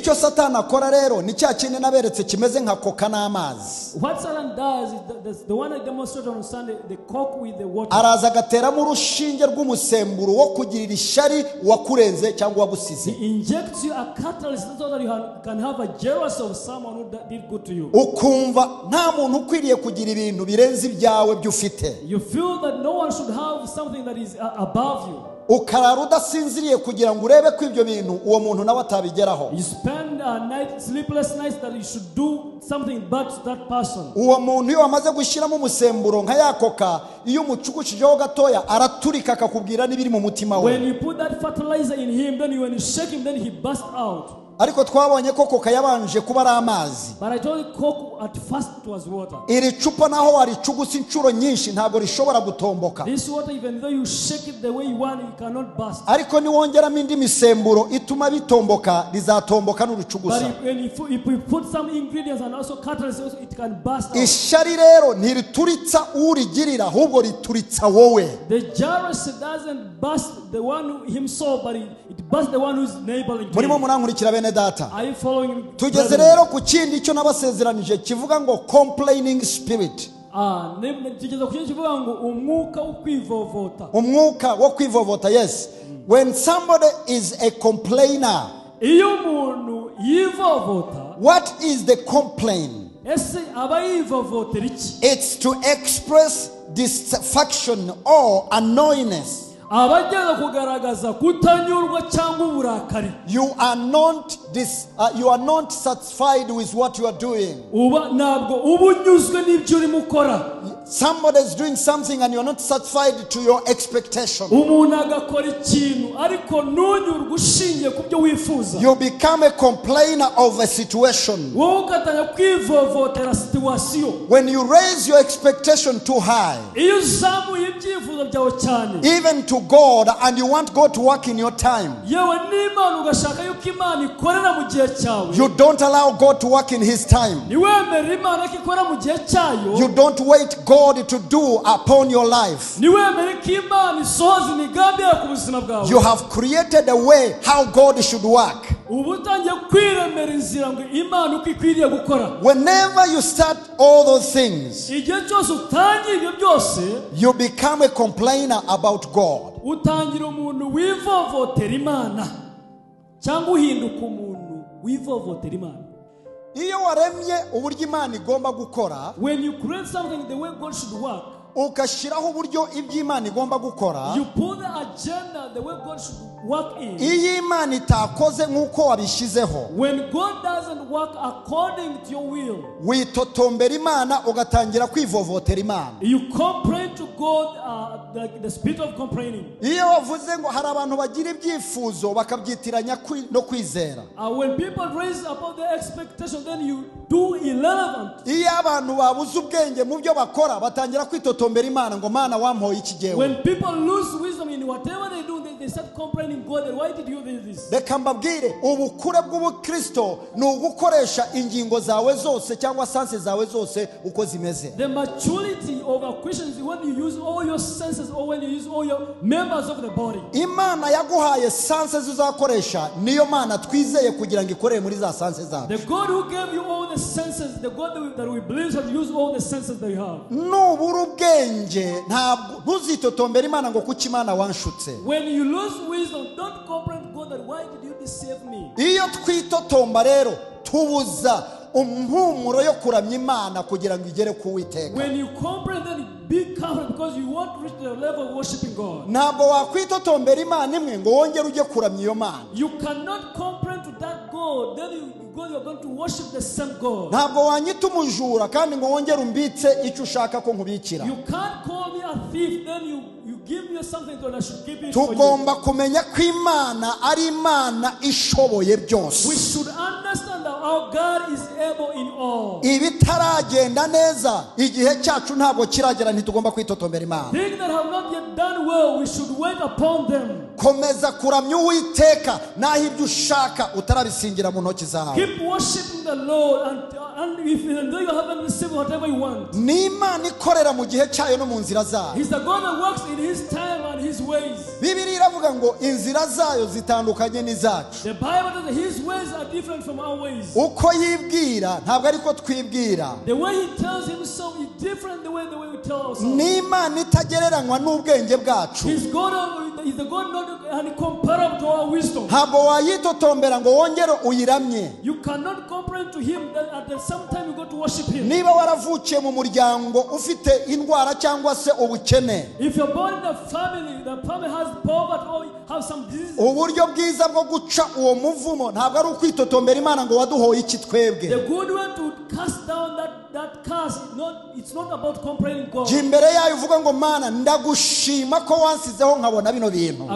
icyo Satani akora rero ni cya kintu naberetse kimeze nka koka n'amazi. What Satan does is the one I demonstrated on Sunday, the coke with the water. Araza agateramo urushinge rw'umusemburo wo kugirira ishari wakurenze cyangwa wagusize. He injects you a catalyst so that you can have a jealous of someone who did good to you. Ukumva nta muntu ukwiriye kugira ibintu birenze ibyawe by'ufite. You feel that no one should have something that is above you. Ukarara udasinziriye kugira ngo urebe ko ibyo bintu uwo muntu nawe atabigeraho. You spend a night, sleepless nights, that you should do something bad to that person. Uwo muntu iyo amaze gushyiramo umusemburo nka yakoka, iyo umucugucijeho gatoya araturika akakubwira n'ibiri mu mutima we. When you put that fertilizer in him, then when you shake him, then he bursts out. Ariko twabonye ko koka yabanje kuba ari amazi. But I told you coke at first it was water. Iri cupa naho waricugusa inshuro nyinshi ntabwo rishobora gutomboka. This water, even though you shake it the way you want, it cannot burst. Ariko niwongeramo indi misemburo ituma bitomboka, rizatomboka n'urucugusa. But if we put some ingredients and also catalyst, it can burst out. Ishari rero ntirituritsa urigirira, ahubwo rituritsa wowe. The jealousy doesn't burst the one himself, but it bursts the one who's neighboring to Murimo him. murankurikira bene data. Are you following? Tugeze rero ku kindi cyo nabasezeranije kivuga ngo complaining spirit. Tugeze ku kindi kivuga ngo umwuka wo kwivovota. Umwuka wo kwivovota, yes. When somebody is a complainer, Iyo umuntu yivovota, what is the complaint? ese aba yivovotera iki? It's to express dissatisfaction or annoyance. Abageza kugaragaza kutanyurwa cyangwa uburakari. You are not satisfied with what you are doing. Uba ntabwo ubunyuzwe n'ibyo urimo ukora. Somebody is doing something and you are not satisfied to your expectation. Umuntu agakora ikintu ariko ntunyurwe ushingiye ku byo wifuza. You become a complainer of a situation. Wowe ugatanya kwivovotera situation. When you raise your expectation too high, Iyo uzamuye ibyifuzo byawe cyane, even to God, and you want God to work in your time, yewe n'Imana ugashaka yuko Imana ikorera mu gihe cyawe, you don't allow God to work in His time. niwemera Imana ko ikora mu gihe cyayo, You don't wait God to do upon your life. niwemera ko Imana isohoza imigambi yayo ku buzima bwawe. You have created a way how God should work. Ubu utangiye kwiremera inzira ngo Imana uko ikwiriye gukora. Whenever you start all those things, Igihe cyose utangiye ibyo byose, you become a complainer about God. utangira umuntu wivovotera Imana cyangwa uhinduka umuntu wivovotera Imana. Iyo waremye uburyo Imana igomba gukora, When you create something the way God should work, ugashyiraho uburyo iby'Imana igomba gukora, you put the agenda the way God should work in. iyo Imana itakoze nk'uko wabishyizeho, When God doesn't work according to your will, witotombera Imana ugatangira kwivovotera Imana. you complain to God, like the spirit of complaining. Iyo wavuze ngo hari abantu bagira ibyifuzo bakabyitiranya no kwizera, When people raise above their expectation, then you do irrelevant. iyo abantu babuze ubwenge mu byo bakora batangira kwitotombera Imana ngo Mana wampoye iki jyewe. When people lose wisdom in whatever they do, they start complaining God, why did you do this? Reka mbabwire, ubukure bw'ubukristo ni ugukoresha ingingo zawe zose cyangwa sanse zawe zose uko zimeze. The maturity of a Christian is when you use all your senses or when you use all your members of the body. Imana yaguhaye sanse uzakoresha, niyo Mana twizeye kugira ngo ikorere muri za sanse zacu. The God who gave you all the senses, the God that we believe shall use all the senses that you have. Nubura ubwenge ntabwo ntuzitotombera Imana ngo kuki Imana wanshutse. When you lose wisdom, don't complain to God that why did you deceive me? Iyo twitotomba rero tubuza impumuro yo kuramya Imana kugira ngo igere ku Uwiteka. When you complain, then be careful because you want to reach the level of worshiping God. Ntabwo wakwitotombera Imana imwe ngo wongere ujye kuramya iyo Mana. You cannot complain to that God, then you are going to worship the same God. Ntabwo wanyita umujura kandi ngo wongere umbitse icyo ushaka ko nkubikira. You can't call me a thief, then you give me something that I should give it for you. Tugomba kumenya ko Imana ari Imana ishoboye byose. We should understand that our God is able in all. ibitaragenda neza igihe cyacu ntabwo kiragera, ntitugomba kwitotombera Imana. Things that have not yet done well, we should wait upon them. komeza kuramya Uwiteka naho ibyo ushaka utarabisingira mu ntoki zawe. Keep worshiping the Lord, and even though you haven't received whatever you want, ni Imana ikorera mu gihe cyayo no mu nzira zayo. He's the God that works in His time and His ways. Bibiliya iravuga ngo inzira zayo zitandukanye n'izacu. The Bible says that His ways are different from our ways. uko yibwira ntabwo ariko twibwira. The way He tells Himself is different the way we tell ourselves. ni Imana itagereranywa n'ubwenge bwacu. He's the God not uncomparable to our wisdom. ntabwo wayitotombera ngo wongere uyiramye. You cannot compare to Him that at the same time you go to worship Him. niba waravukiye mu muryango ufite indwara cyangwa se ubukene, If you're born in a family, the family has poverty or have some disease, uburyo bwiza bwo guca uwo muvumo ntabwo ari ukwitotombera Imana ngo waduhoye iki twebwe. the good way to cast down that curse, it's not about complaining God. jya imbere yayo uvuga ngo Mana ndagushima ko wansizeho nkabona bino bintu.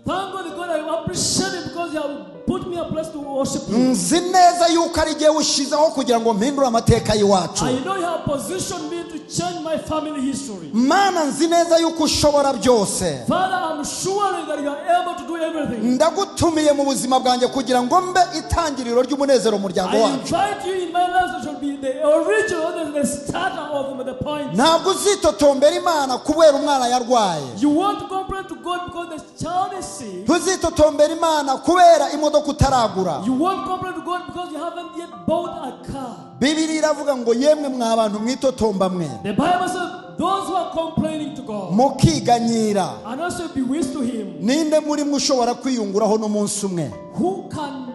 Thank God, I appreciate it because you have put me a place to worship you. nzi neza yuko ari igihe ushizeho kugira ngo mpindure amateka y'iwacu. I know you have positioned me to change my family history. Mana nzi neza yuko ushobora byose. Father, I'm sure that you are able to do everything. ndagutumiye mu buzima bwanjye kugira ngo mbe itangiriro ry'umunezero mu muryango I wacu. invite you in my life that should be the original, the starter of the point. ntabwo uzitotombera Imana kubera umwana yarwaye. You want to complain to God because the child is sick. ntuzitotombera Imana kubera imodoka utaragura. You won't complain to God because you haven't yet bought a car. Bibiliya iravuga ngo yemwe mwa bantu mwitotomba mwe The Bible says those who are complaining to God mukiganyira, and also be wise to Him. ninde muri mwe ushobora kwiyunguraho n'umunsi umwe?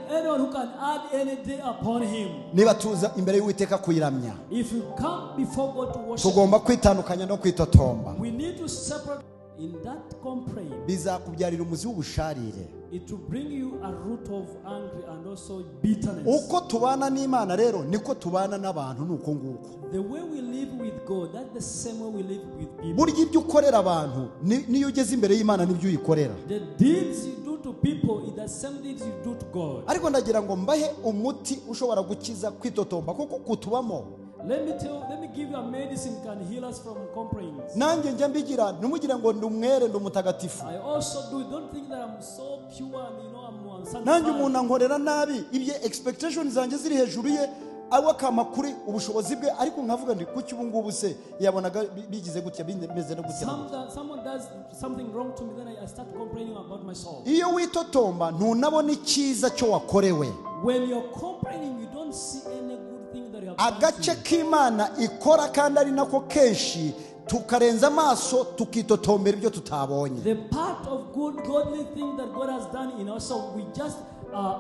Anyone who can add any day upon Him. niba tuza imbere y'Uwiteka kuyiramya, If you come before God to worship, tugomba kwitandukanya no kwitotomba. we need to separate. In that complaint, bizakubyarira umuzi w'ubusharire. it will bring you a root of anger and also bitterness. uko tubana n'Imana rero niko tubana n'abantu, nuko nguko. The way we live with God, that's the same way we live with people. burya ibyo ukorera abantu niyo ugeze imbere y'Imana nibyo uyikorera. The deeds you do to people is the same deeds you do to God. ariko ndagira ngo mbahe umuti ushobora gukiza kwitotomba kuko kutubamo. Let me give you a medicine can heal us from complaints. nanjye njya mbigira, ntimugire ngo ndi umwere ndi umutagatifu. I also do. Don't think that I'm so pure and I'm sanctified. nanjye umuntu ankorera nabi, ibye expectation zanjye ziri hejuru ye, awe kamakuri ubushobozi bwe, ariko nkavuga ndi kuki ubu ngubu se yabonaga bigize gutya bimeze no gutya. Someone does something wrong to me, then I start complaining about myself. iyo witotomba ntunabona icyiza cyo wakorewe. When you're complaining, you don't see any good thing that you have done. agace k'Imana ikora kandi ari nako kenshi tukarenza amaso tukitotombera ibyo tutabonye. The part of good godly thing that God has done in us, so we just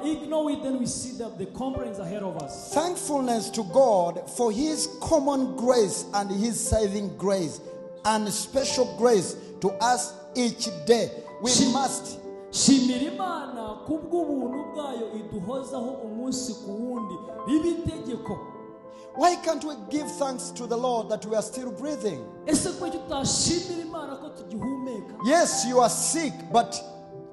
ignore it, then we see that the complaints ahead of us. Thankfulness to God for His common grace and His saving grace and special grace to us each day. We must shimira Imana kubw'ubuntu bwayo iduhozaho umunsi ku wundi bibitegeko. Why can't we give thanks to the Lord that we are still breathing? Ese ko tutashimira Imana ko tugihumeka? Yes, you are sick, but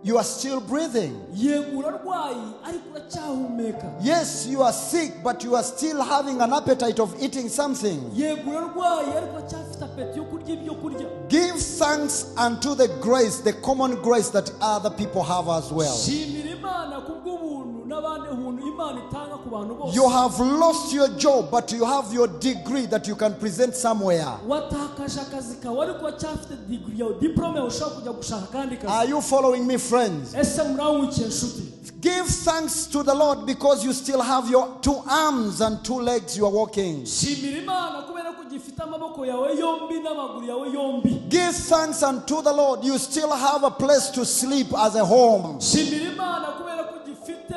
you are still breathing. Yego urarwaye ariko uracyahumeka. Yes, you are sick, but you are still having an appetite of eating something. Yego urarwaye ariko uracyafite apeti yo kurya ibyo kurya. Give thanks unto the grace, the common grace that other people have as well. Shimira Imana kubw'ubuntu n'abandi ubuntu Imana itanga ku bantu bose. You have lost your job, but you have your degree that you can present somewhere. Watakaje akazi kawe ariko uracyafite degree yawe, diplome yawe ushaka kujya gushaka kandi kazi. Are you following me, friends? Ese murawukiye nshuti? Give thanks to the Lord because you still have your 2 arms and 2 legs you are walking. Shimira Imana kubera ko ugifite amaboko yawe yombi n'amaguru yawe yombi. Give thanks unto the Lord. You still have a place to sleep as a home. Shimira Imana kubera ko ugifite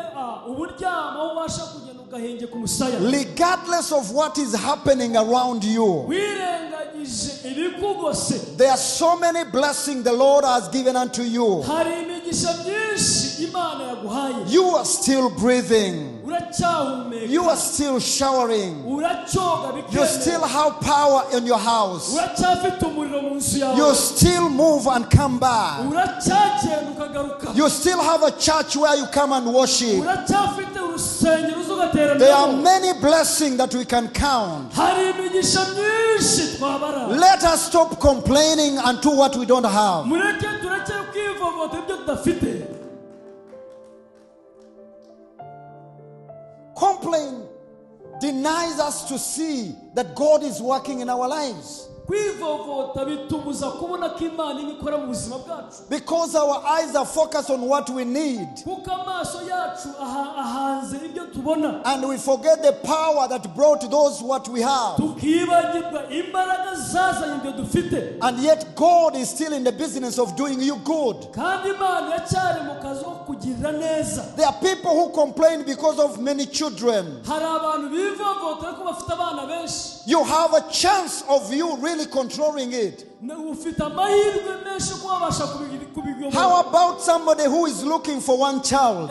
uburyamo aho ubasha kugenda ugahenge ku musaya. Regardless of what is happening around you, wirengagije ibikugose. there are so many blessings the Lord has given unto you. Hari imigisha myinshi Imana yaguhaye. You are still breathing. Uracyahumeka. You are still showering. Uracyoga bikene. You still have power in your house. Uracyafite umuriro mu nzu yawe. You still move and come back. Uracyagenda ukagaruka. You still have a church where you come and worship. Uracyafite urusengero uza There are many blessings that we can count. Let us stop complaining unto what we don't have. Complain denies us to see that God is working in our lives. Because our eyes are focused on what we need. And we forget the power that brought those what we have. And yet God is still in the business of doing you good. There are people who complain because of many children. You have a chance of you really controlling it. How about somebody who is looking for one child?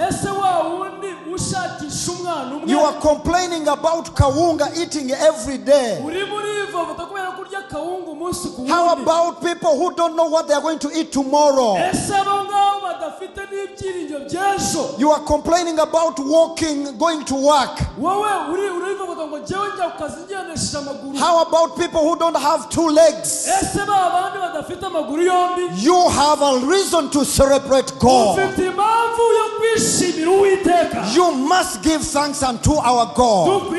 You are complaining about kawunga eating every day. How about people who don't know what they are going to eat tomorrow? You are complaining about walking, going to work. How about people who don't have two legs? You have a reason to celebrate God. You must give thanks unto our God.